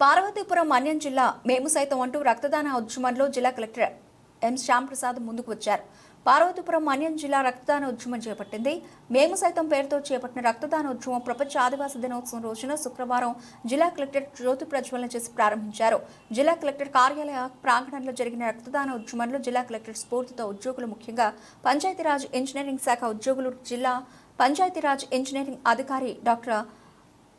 పార్వతీపురం మన్యం జిల్లా మేము సైతం అంటూ రక్తదాన ఉద్యమంలో జిల్లా కలెక్టర్ ఎం శ్యామ్ ప్రసాద్ ముందుకు వచ్చారు. పార్వతీపురం మన్యం జిల్లా రక్తదాన ఉద్యమం చేపట్టింది. మేము సైతం పేరుతో చేపట్టిన రక్తదాన ఉద్యమం ప్రపంచ ఆదివాసీ దినోత్సవం రోజున శుక్రవారం జిల్లా కలెక్టర్ జ్యోతి ప్రజ్వలన చేసి ప్రారంభించారు. జిల్లా కలెక్టర్ కార్యాలయ ప్రాంగణంలో జరిగిన రక్తదాన ఉద్యమంలో జిల్లా కలెక్టర్ స్ఫూర్తితో ఉద్యోగులు, ముఖ్యంగా పంచాయతీరాజ్ ఇంజనీరింగ్ శాఖ ఉద్యోగులు, జిల్లా పంచాయతీరాజ్ ఇంజనీరింగ్ అధికారి డాక్టర్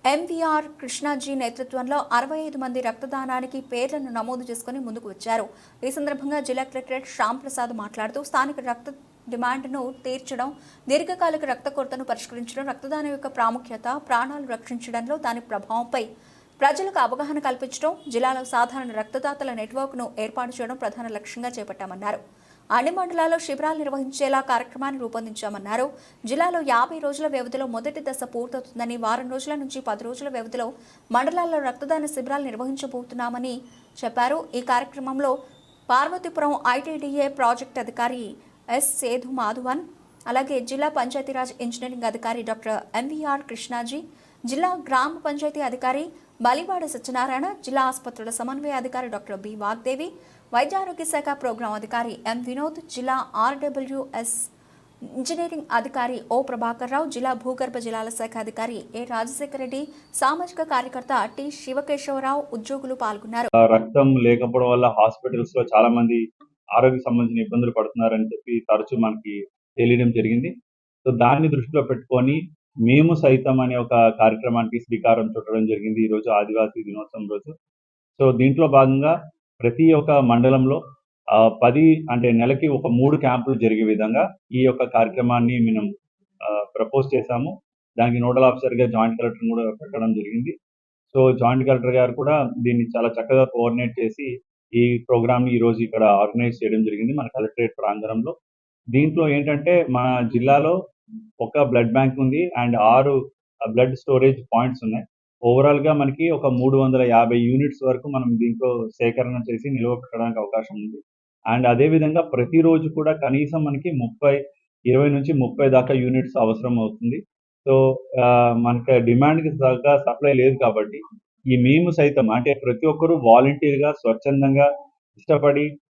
ఎంవీఆర్ కృష్ణాజీ నేతృత్వంలో 65 మంది రక్తదానానికి పేర్లను నమోదు చేసుకుని ముందుకు వచ్చారు. ఈ సందర్భంగా జిల్లా కలెక్టర్ శ్యామ్ ప్రసాద్ మాట్లాడుతూ స్థానిక రక్త డిమాండ్ను తీర్చడం, దీర్ఘకాలిక రక్త కొరతను పరిష్కరించడం, రక్తదానం యొక్క ప్రాముఖ్యత, ప్రాణాలు రక్షించడంలో దాని ప్రభావంపై ప్రజలకు అవగాహన కల్పించడం, జిల్లాలో సాధారణ రక్తదాతల నెట్వర్క్ను ఏర్పాటు చేయడం ప్రధాన లక్ష్యంగా చేపట్టామన్నారు. అన్ని మండలాల్లో శిబిరాలు నిర్వహించేలా కార్యక్రమాన్ని రూపొందించామన్నారు. జిల్లాలో 50 రోజుల వ్యవధిలో మొదటి దశ పూర్తవుతుందని, వారం రోజుల నుంచి 10 రోజుల వ్యవధిలో మండలాల్లో రక్తదాన శిబిరాలు నిర్వహించబోతున్నామని చెప్పారు. ఈ కార్యక్రమంలో పార్వతీపురం ఐటీడీఏ ప్రాజెక్ట్ అధికారి ఎస్ సేధు మాధవన్, అలాగే జిల్లా పంచాయతీరాజ్ ఇంజనీరింగ్ అధికారి డాక్టర్ ఎంవీఆర్ కృష్ణాజీ, జిల్లా గ్రామ పంచాయతీ అధికారి బలివాడ సత్యనారాయణ, జిల్లా ఆసుపత్రుల సమన్వయ అధికారి డాక్టర్ బి వాగ్దేవి, వైద్య ఆరోగ్య శాఖ ప్రోగ్రాం అధికారి ఎం వినోద్, జిల్లా ఆర్డబ్ల్యూఎస్ ఇంజనీరింగ్ అధికారి ఓ ప్రభాకర్ రావు, జిల్లా భూగర్భ జలాల శాఖ అధికారి ఏ రాజశేఖర రెడ్డి, సామాజిక కార్యకర్త టి శివకేశవరావు, ఉద్యోగులు పాల్గొన్నారు. రక్తం లేకపోవడం వల్ల హాస్పిటల్స్ లో చాలా మంది ఆరోగ్య సంబంధించిన ఇబ్బందులు పడుతున్నారని చెప్పి తరచూ మనకి తెలియడం జరిగింది. సో దాన్ని దృష్టిలో పెట్టుకొని మేము సైతం అనే ఒక కార్యక్రమానికి శ్రీకారం చుట్టడం జరిగింది ఈ రోజు ఆదివాసీ దినోత్సవం రోజు. సో దీంట్లో భాగంగా ప్రతి ఒక్క మండలంలో 10 అంటే నెలకి ఒక 3 క్యాంపులు జరిగే విధంగా ఈ యొక్క కార్యక్రమాన్ని మనం ప్రపోజ్ చేశాము. దానికి నోడల్ ఆఫీసర్గా జాయింట్ కలెక్టర్ కూడా పెట్టడం జరిగింది. సో జాయింట్ కలెక్టర్ గారు కూడా దీన్ని చాలా చక్కగా కోఆర్డినేట్ చేసి ఈ ప్రోగ్రామ్ని ఈ రోజు ఇక్కడ ఆర్గనైజ్ చేయడం జరిగింది మన కలెక్టరేట్ ప్రాంగణంలో. దీంట్లో ఏంటంటే మన జిల్లాలో ఒక బ్లడ్ బ్యాంక్ ఉంది అండ్ 6 బ్లడ్ స్టోరేజ్ పాయింట్స్ ఉన్నాయి. ఓవరాల్ గా మనకి ఒక 350 యూనిట్స్ వరకు మనం దీంట్లో సేకరణ చేసి నిల్వ పెట్టడానికి అవకాశం ఉంది. అండ్ అదే విధంగా ప్రతిరోజు కూడా కనీసం మనకి 20 నుంచి 30 దాకా యూనిట్స్ అవసరం అవుతుంది. సో మనకి డిమాండ్కి తగ్గ సప్లై లేదు కాబట్టి ఈ మేము సైతం అంటే ప్రతి ఒక్కరూ వాలంటీర్గా స్వచ్ఛందంగా ఇష్టపడి